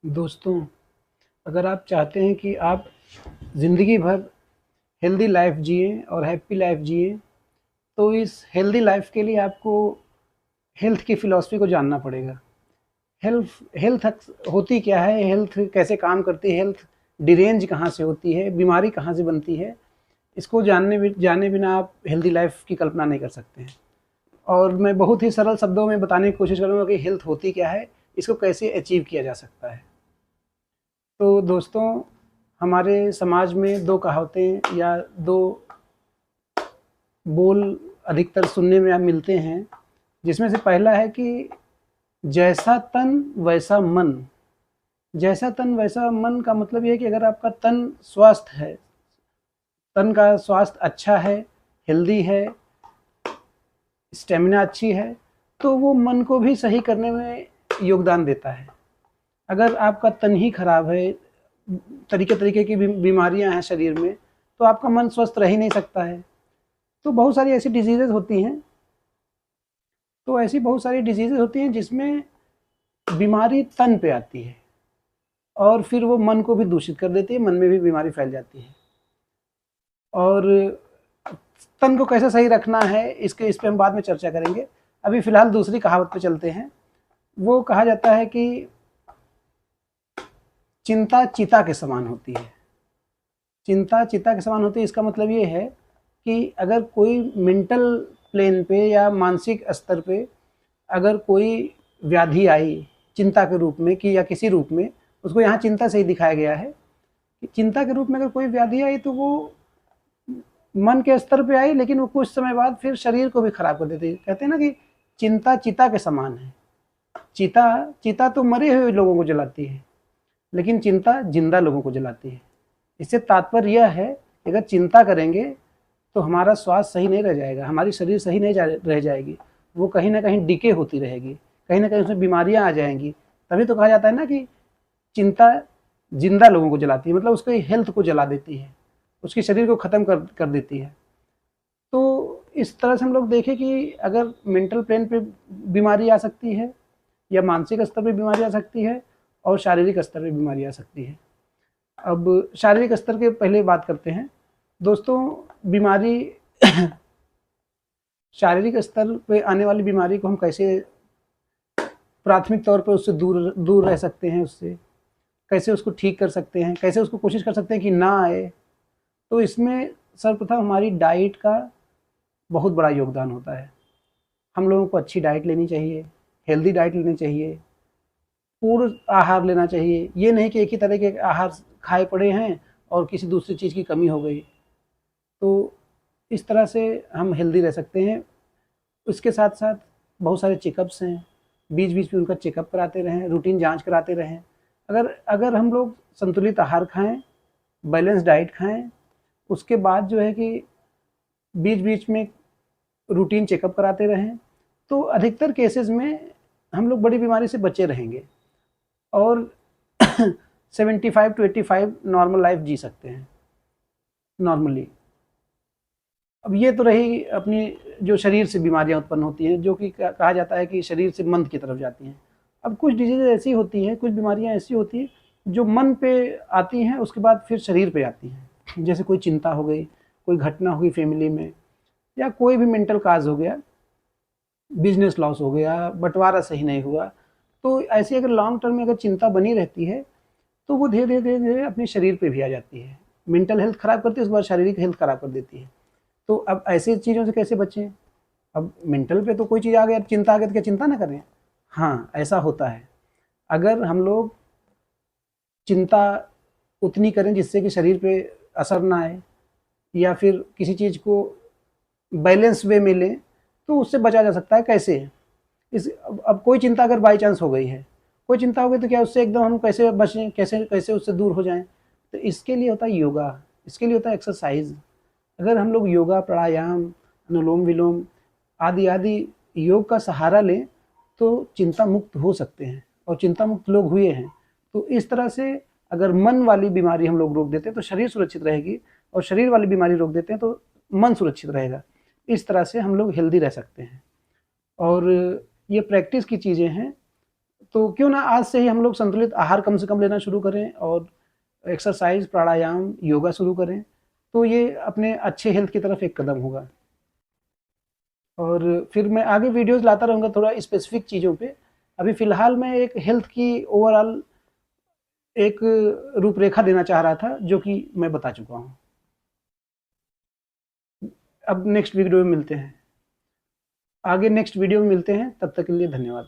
दोस्तों, अगर आप चाहते हैं कि आप ज़िंदगी भर हेल्दी लाइफ जिएँ और हैप्पी लाइफ जिएँ, तो इस हेल्दी लाइफ के लिए आपको हेल्थ की फ़िलॉसफ़ी को जानना पड़ेगा। हेल्थ हेल्थ होती क्या है, हेल्थ कैसे काम करती है, हेल्थ डिरेंज कहाँ से होती है, बीमारी कहाँ से बनती है, इसको जाने बिना आप हेल्दी लाइफ की कल्पना नहीं कर सकते हैं। और मैं बहुत ही सरल शब्दों में बताने की कोशिश करूँगा कि हेल्थ होती क्या है, इसको कैसे अचीव किया जा सकता है। तो दोस्तों, हमारे समाज में 2 कहावतें या 2 बोल अधिकतर सुनने में मिलते हैं, जिसमें से पहला है कि जैसा तन वैसा मन। जैसा तन वैसा मन का मतलब ये है कि अगर आपका तन स्वस्थ है, तन का स्वास्थ्य अच्छा है, हेल्दी है, स्टेमिना अच्छी है, तो वो मन को भी सही करने में योगदान देता है। अगर आपका तन ही खराब है, तरीके-तरीके की बीमारियाँ हैं शरीर में, तो आपका मन स्वस्थ रह ही नहीं सकता है। तो बहुत सारी ऐसी डिजीज़ेज़ होती हैं, ऐसी बहुत सारी डिजीज़ेज़ होती हैं जिसमें बीमारी तन पे आती है और फिर वो मन को भी दूषित कर देती है, मन में भी बीमारी फैल जाती है। और तन को कैसे सही रखना है, इस पे हम बाद में चर्चा करेंगे। अभी फ़िलहाल दूसरी कहावत पे चलते हैं। वो कहा जाता है कि चिंता चिता के समान होती है। चिंता चिता के समान होती है, इसका मतलब ये है कि अगर कोई मेंटल प्लेन पे या मानसिक स्तर पे अगर कोई व्याधि आई चिंता के रूप में कि या किसी रूप में, उसको यहाँ चिंता से ही दिखाया गया है कि चिंता के रूप में अगर कोई व्याधि आई तो वो मन के स्तर पे आई, लेकिन वो कुछ समय बाद फिर शरीर को भी खराब कर देती है। कहते हैं ना कि चिंता चिता के समान है। चिता चिता तो मरे हुए लोगों को जलाती है, लेकिन चिंता जिंदा लोगों को जलाती है। इससे तात्पर्य यह है कि अगर चिंता करेंगे तो हमारा स्वास्थ्य सही नहीं रह जाएगा, हमारी शरीर सही नहीं रह जाएगी, वो कहीं ना कहीं डिके होती रहेगी, कहीं ना कहीं उसमें बीमारियां आ जाएंगी। तभी तो कहा जाता है ना कि चिंता जिंदा लोगों को जलाती है, मतलब उसके हेल्थ को जला देती है, उसके शरीर को ख़त्म कर देती है। तो इस तरह से हम लोग देखें कि अगर मेंटल प्लेन पे बीमारी आ सकती है या मानसिक स्तर पे बीमारी आ सकती है और शारीरिक स्तर पे बीमारी आ सकती है। अब शारीरिक स्तर के पहले बात करते हैं। दोस्तों, बीमारी शारीरिक स्तर पे आने वाली बीमारी को हम कैसे प्राथमिक तौर पर उससे दूर दूर रह सकते हैं, उससे कैसे उसको ठीक कर सकते हैं, कैसे उसको कोशिश कर सकते हैं कि ना आए। तो इसमें सर्वप्रथम हमारी डाइट का बहुत बड़ा योगदान होता है। हम लोगों को अच्छी डाइट लेनी चाहिए, हेल्दी डाइट लेनी चाहिए, पूर्ण आहार लेना चाहिए। ये नहीं कि एक ही तरह के आहार खाए पड़े हैं और किसी दूसरी चीज़ की कमी हो गई। तो इस तरह से हम हेल्दी रह सकते हैं। उसके साथ साथ बहुत सारे चेकअप्स हैं, बीच बीच में उनका चेकअप कराते रहें, रूटीन जांच कराते रहें। अगर अगर हम लोग संतुलित आहार खाएं, बैलेंस डाइट खाएं, उसके बाद जो है कि बीच बीच में रूटीन चेकअप कराते रहें, तो अधिकतर केसेस में हम लोग बड़ी बीमारी से बचे रहेंगे और 75 टू 85 नॉर्मल लाइफ जी सकते हैं नॉर्मली। अब ये तो रही अपनी जो शरीर से बीमारियां उत्पन्न होती हैं, जो कि कहा जाता है कि शरीर से मन की तरफ जाती हैं। अब कुछ डिजीज़ ऐसी होती हैं, कुछ बीमारियां ऐसी होती हैं जो मन पे आती हैं, उसके बाद फिर शरीर पे आती हैं। जैसे कोई चिंता हो गई, कोई घटना हुई फैमिली में, या कोई भी मेंटल काज हो गया, बिजनेस लॉस हो गया, बंटवारा सही नहीं हुआ। तो ऐसी अगर लॉन्ग टर्म में अगर चिंता बनी रहती है, तो वो धीरे धीरे धीरे धीरे अपने शरीर पे भी आ जाती है। मेंटल हेल्थ खराब करती है, उसके बाद शारीरिक हेल्थ खराब कर देती है। तो अब ऐसी चीज़ों से कैसे बचें? अब मेंटल पे तो कोई चीज़ आ गया, चिंता आ गई, तो क्या चिंता ना करें? हाँ, ऐसा होता है। अगर हम लोग चिंता उतनी करें जिससे कि शरीर पे असर ना आए, या फिर किसी चीज़ को बैलेंस वे में लें, तो उससे बचा जा सकता है। कैसे? अब कोई चिंता अगर बाई चांस हो गई है, कोई चिंता हो गई, तो क्या उससे एकदम हम कैसे बचें, कैसे कैसे उससे दूर हो जाएं? तो इसके लिए होता है योगा, इसके लिए होता है एक्सरसाइज। अगर हम लोग योगा, प्राणायाम, अनुलोम विलोम आदि आदि योग का सहारा लें, तो चिंता मुक्त हो सकते हैं और चिंता मुक्त लोग हुए हैं। तो इस तरह से अगर मन वाली बीमारी हम लोग रोक देते हैं तो शरीर सुरक्षित रहेगी, और शरीर वाली बीमारी रोक देते हैं तो मन सुरक्षित रहेगा। इस तरह से हम लोग हेल्दी रह सकते हैं। और ये प्रैक्टिस की चीज़ें हैं। तो क्यों ना आज से ही हम लोग संतुलित आहार कम से कम लेना शुरू करें और एक्सरसाइज, प्राणायाम, योगा शुरू करें, तो ये अपने अच्छे हेल्थ की तरफ एक कदम होगा। और फिर मैं आगे वीडियोज़ लाता रहूँगा थोड़ा स्पेसिफिक चीज़ों पे। अभी फ़िलहाल मैं एक हेल्थ की ओवरऑल एक रूपरेखा देना चाह रहा था, जो कि मैं बता चुका हूँ। अब नेक्स्ट वीडियो में मिलते हैं। आगे नेक्स्ट वीडियो में मिलते हैं, तब तक के लिए धन्यवाद।